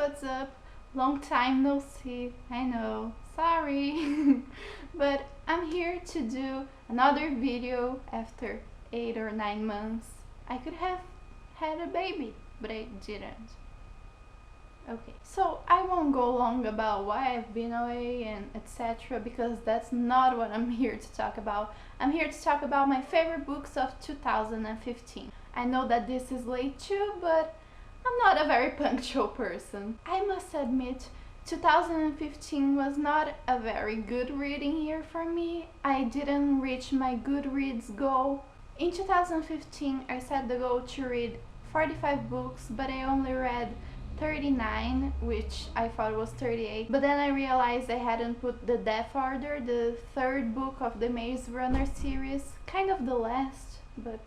what's up? Long time no see, I know, sorry. But I'm here to do another video after 8 or 9 months. I could have had a baby, but I didn't. Okay, so I won't go long about why I've been away and etc. because that's not what I'm here to talk about. I'm here to talk about my favorite books of 2015. I know that this is late too, but I'm not a very punctual person. I must admit, 2015 was not a very good reading year for me. I didn't reach my Goodreads goal. In 2015, I set the goal to read 45 books, but I only read 39, which I thought was 38. But then I realized I hadn't put The Death Order, the third book of the Maze Runner series, kind of the last, but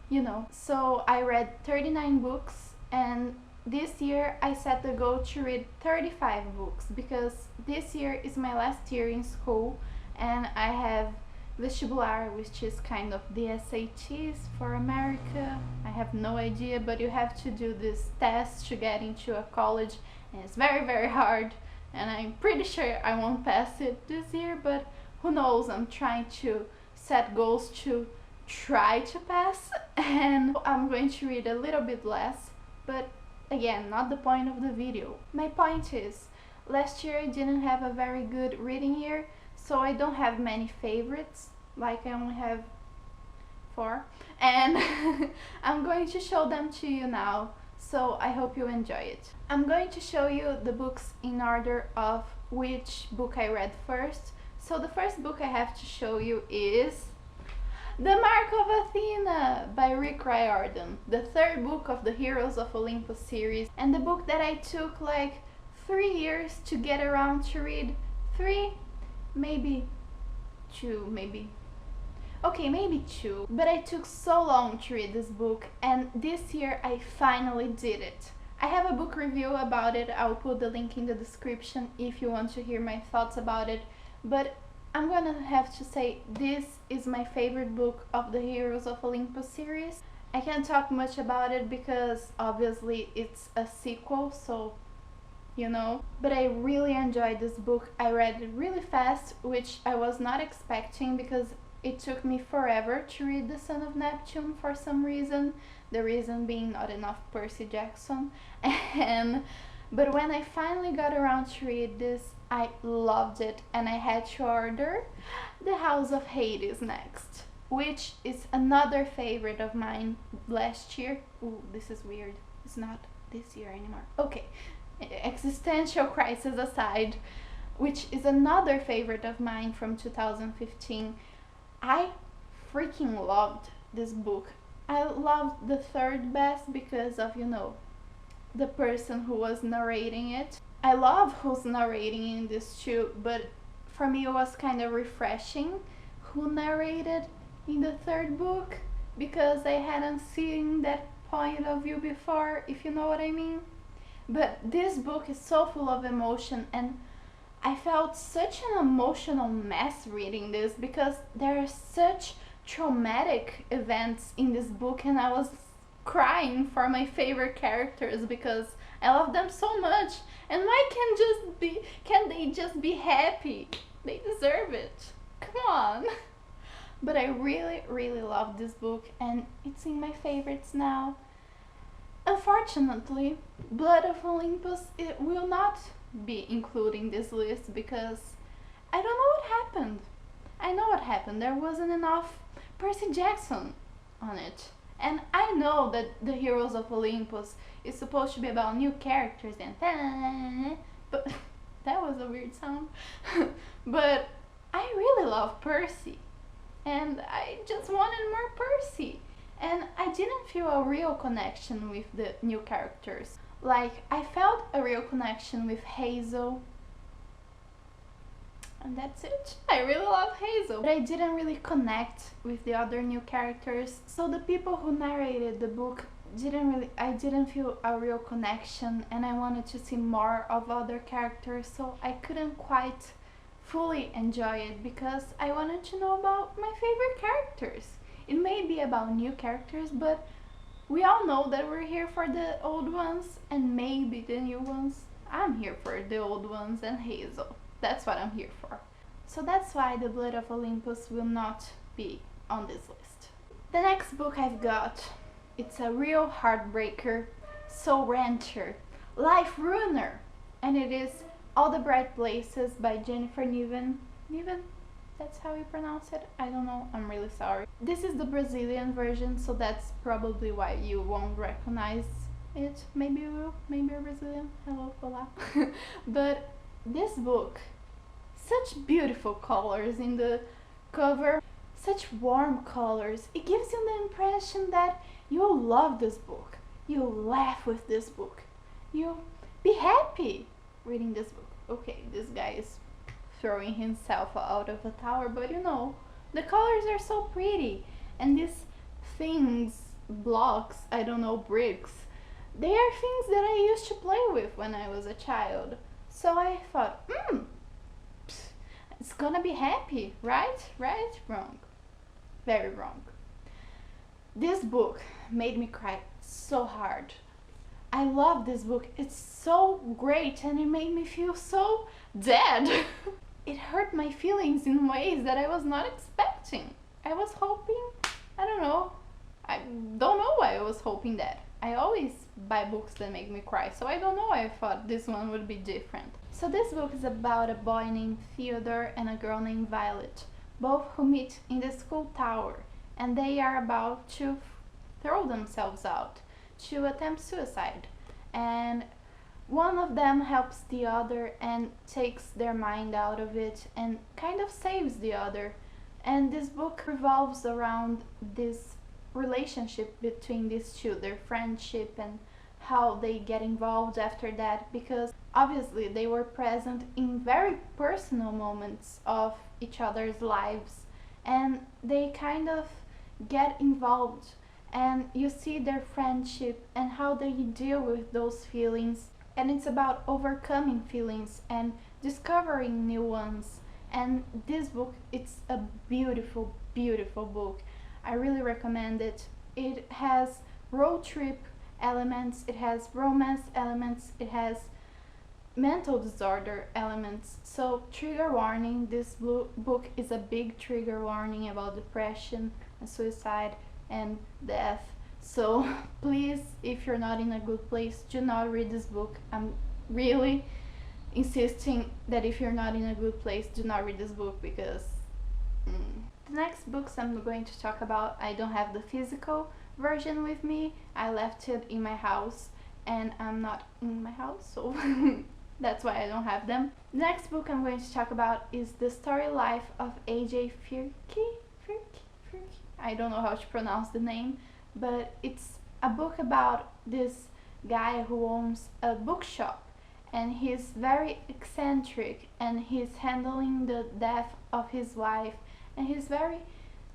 you know. So I read 39 books, and this year I set the goal to read 35 books because this year is my last year in school and I have vestibular, which is kind of the SATs for America. I have no idea, but you have to do this test to get into a college and it's very hard, and I'm pretty sure I won't pass it this year, but who knows. I'm trying to set goals to try to pass, and I'm going to read a little bit less, but again, not the point of the video. My point is, last year I didn't have a very good reading year, so I don't have many favorites, like I only have 4, and I'm going to show them to you now, so I hope you enjoy it. I'm going to show you the books in order of which book I read first. So the first book I have to show you is The Mark of Athena by Rick Riordan, the third book of the Heroes of Olympus series, and the book that I took like 3 years to get around to read. 3, maybe 2, maybe 2, but I took so long to read this book, and this year I finally did it. I have a book review about it. I'll put the link in the description if you want to hear my thoughts about it, but I'm gonna have to say this is my favorite book of the Heroes of Olympus series. I can't talk much about it because obviously it's a sequel, so you know, but I really enjoyed this book. I read it really fast, which I was not expecting because it took me forever to read The Son of Neptune for some reason, the reason being not enough Percy Jackson. But when I finally got around to read this, I loved it, and I had to order The House of Hades next, which is another favorite of mine last year. Ooh, this is weird. It's not this year anymore. Okay, existential crisis aside, which is another favorite of mine from 2015. I freaking loved this book. I loved the third best because of, you know, the person who was narrating it. I love who's narrating in this too, but for me it was kind of refreshing who narrated in the third book because I hadn't seen that point of view before, if you know what I mean. But this book is so full of emotion, and I felt such an emotional mess reading this because there are such traumatic events in this book, and I was crying for my favorite characters because I love them so much, and why can't they just be happy? They deserve it. Come on. But I really love this book, and it's in my favorites now. Unfortunately, Blood of Olympus, it will not be including this list because I don't know what happened. I know what happened. There wasn't enough Percy Jackson on it. And I know that the Heroes of Olympus is supposed to be about new characters and but that was a weird sound. But I really love Percy, and I just wanted more Percy. And I didn't feel a real connection with the new characters. Like, I felt a real connection with Hazel, and that's it. I really love Hazel, but I didn't really connect with the other new characters. So the people who narrated the book I didn't feel a real connection, and I wanted to see more of other characters, so I couldn't quite fully enjoy it because I wanted to know about my favorite characters. It may be about new characters, but We all know that we're here for the old ones and maybe the new ones. I'm here for the old ones and Hazel. That's what I'm here for. So that's why The Blood of Olympus will not be on this list. The next book I've got, it's a real heartbreaker, soul wrencher, life ruiner, and it is All the Bright Places by Jennifer Niven. Niven? That's how you pronounce it? I don't know, I'm really sorry. This is the Brazilian version, so that's probably why you won't recognize it. Maybe you will, maybe you're Brazilian. Hello, hola. But this book, such beautiful colors in the cover, such warm colors. It gives you the impression that you'll love this book. You'll laugh with this book. You'll be happy reading this book. Okay, this guy is throwing himself out of a tower, but you know, the colors are so pretty. And these things, blocks, I don't know, bricks, they are things that I used to play with when I was a child. So I thought, it's gonna be happy, right? Right? Wrong. Very wrong. This book made me cry so hard. I love this book. It's so great and it made me feel so dead. It hurt my feelings in ways that I was not expecting. I was hoping, I don't know why I was hoping that. I always buy books that make me cry, so I don't know why I thought this one would be different. So this book is about a boy named Theodore and a girl named Violet, both who meet in the school tower, and they are about to throw themselves out, to attempt suicide. And one of them helps the other and takes their mind out of it and kind of saves the other. And this book revolves around this relationship between these two, their friendship and how they get involved after that, because obviously they were present in very personal moments of each other's lives and they kind of get involved and you see their friendship and how they deal with those feelings. And it's about overcoming feelings and discovering new ones. And this book, it's a beautiful, beautiful book. I really recommend it. It has road trip elements, it has romance elements, it has mental disorder elements. So trigger warning, this book is a big trigger warning about depression and suicide and death. So please, if you're not in a good place, do not read this book. I'm really insisting that if you're not in a good place, do not read this book, because the next books I'm going to talk about, I don't have the physical version with me. I left it in my house and I'm not in my house, so that's why I don't have them. The next book I'm going to talk about is The Story Life of A.J. Firky. I don't know how to pronounce the name, but it's a book about this guy who owns a bookshop and he's very eccentric and he's handling the death of his wife and he's very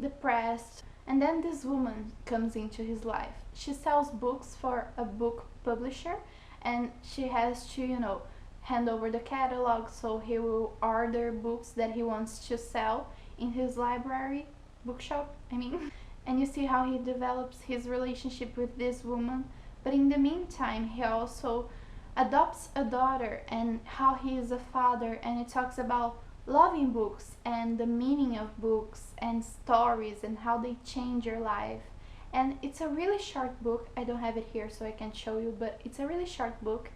depressed. And then this woman comes into his life. She sells books for a book publisher and she has to, you know, hand over the catalog, so he will order books that he wants to sell in his library, bookshop, I mean. And you see how he develops his relationship with this woman. But in the meantime, he also adopts a daughter and how he is a father, and it talks about loving books and the meaning of books and stories and how they change your life. And it's a really short book. I don't have it here so I can show you, but it's a really short book,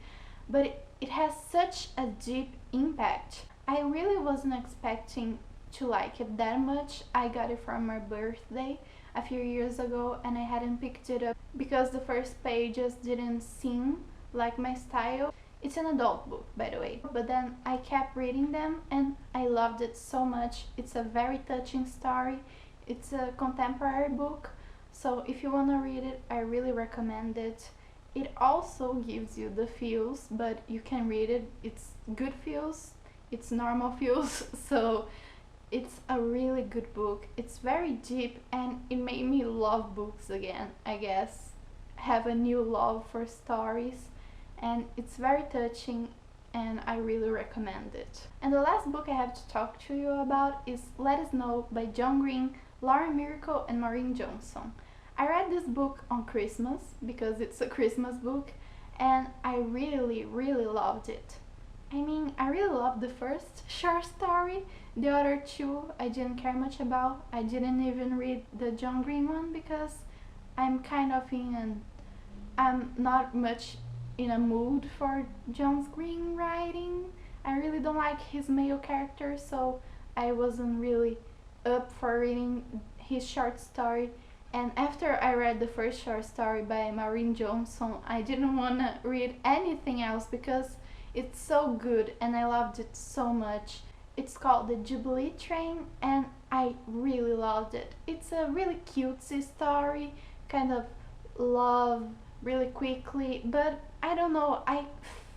but it has such a deep impact. I really wasn't expecting to like it that much. I got it for my birthday a few years ago and I hadn't picked it up because the first pages didn't seem like my style. It's an adult book, by the way, but then I kept reading them and I loved it so much. It's a very touching story. It's a contemporary book, so if you want to read it, I really recommend it. It also gives you the feels, but you can read it. It's good feels, it's normal feels, so it's a really good book. It's very deep and it made me love books again, I guess. Have a new love for stories, and it's very touching and I really recommend it. And the last book I have to talk to you about is Let Us Know by John Green, Lauren Miracle and Maureen Johnson. I read this book on Christmas because it's a Christmas book, and I really, really loved it. I mean, I really loved the first short story. The other two I didn't care much about. I didn't even read the John Green one because I'm not much in a mood for John Green writing. I really don't like his male character, so I wasn't really up for reading his short story. And after I read the first short story by Maureen Johnson, I didn't want to read anything else because it's so good and I loved it so much. It's called The Jubilee Train and I really loved it. It's a really cutesy story, kind of love really quickly, but I don't know, I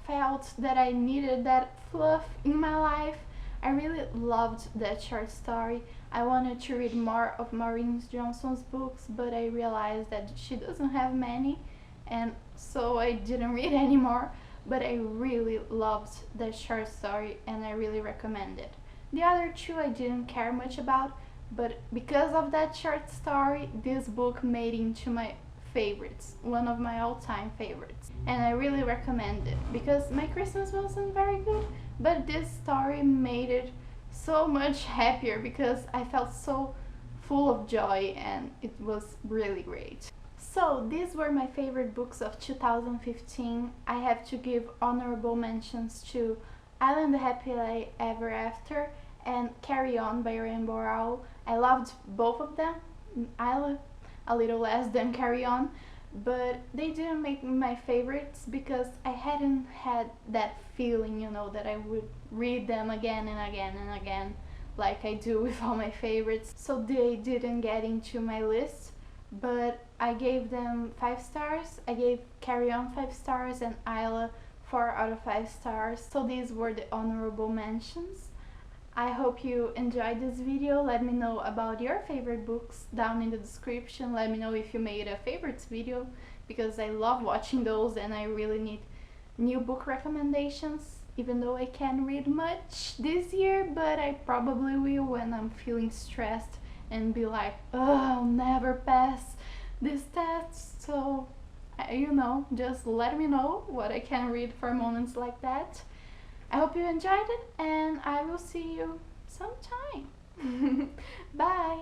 felt that I needed that fluff in my life. I really loved that short story. I wanted to read more of Maureen Johnson's books, but I realized that she doesn't have many, and so I didn't read anymore. But I really loved that short story and I really recommend it. The other two I didn't care much about, but because of that short story, this book made into my favorites, one of my all-time favorites. And I really recommend it because my Christmas wasn't very good, but this story made it so much happier because I felt so full of joy and it was really great. So these were my favorite books of 2015. I have to give honorable mentions to Island the Happily Ever After and Carry On by Rainbow Owl. I loved both of them. Island a little less than Carry On, but they didn't make me my favorites because I hadn't had that feeling, you know, that I would read them again and again and again like I do with all my favorites. So they didn't get into my list, but I gave them 5 stars. I gave Carry On 5 stars and Isla 4 out of 5 stars. So these were the honorable mentions. I hope you enjoyed this video. Let me know about your favorite books down in the description. Let me know if you made a favorites video because I love watching those and I really need new book recommendations, even though I can't read much this year, but I probably will when I'm feeling stressed and be like, oh, I'll never pass this test. So, you know, just let me know what I can read for moments like that. I hope you enjoyed it and I will see you sometime. Bye!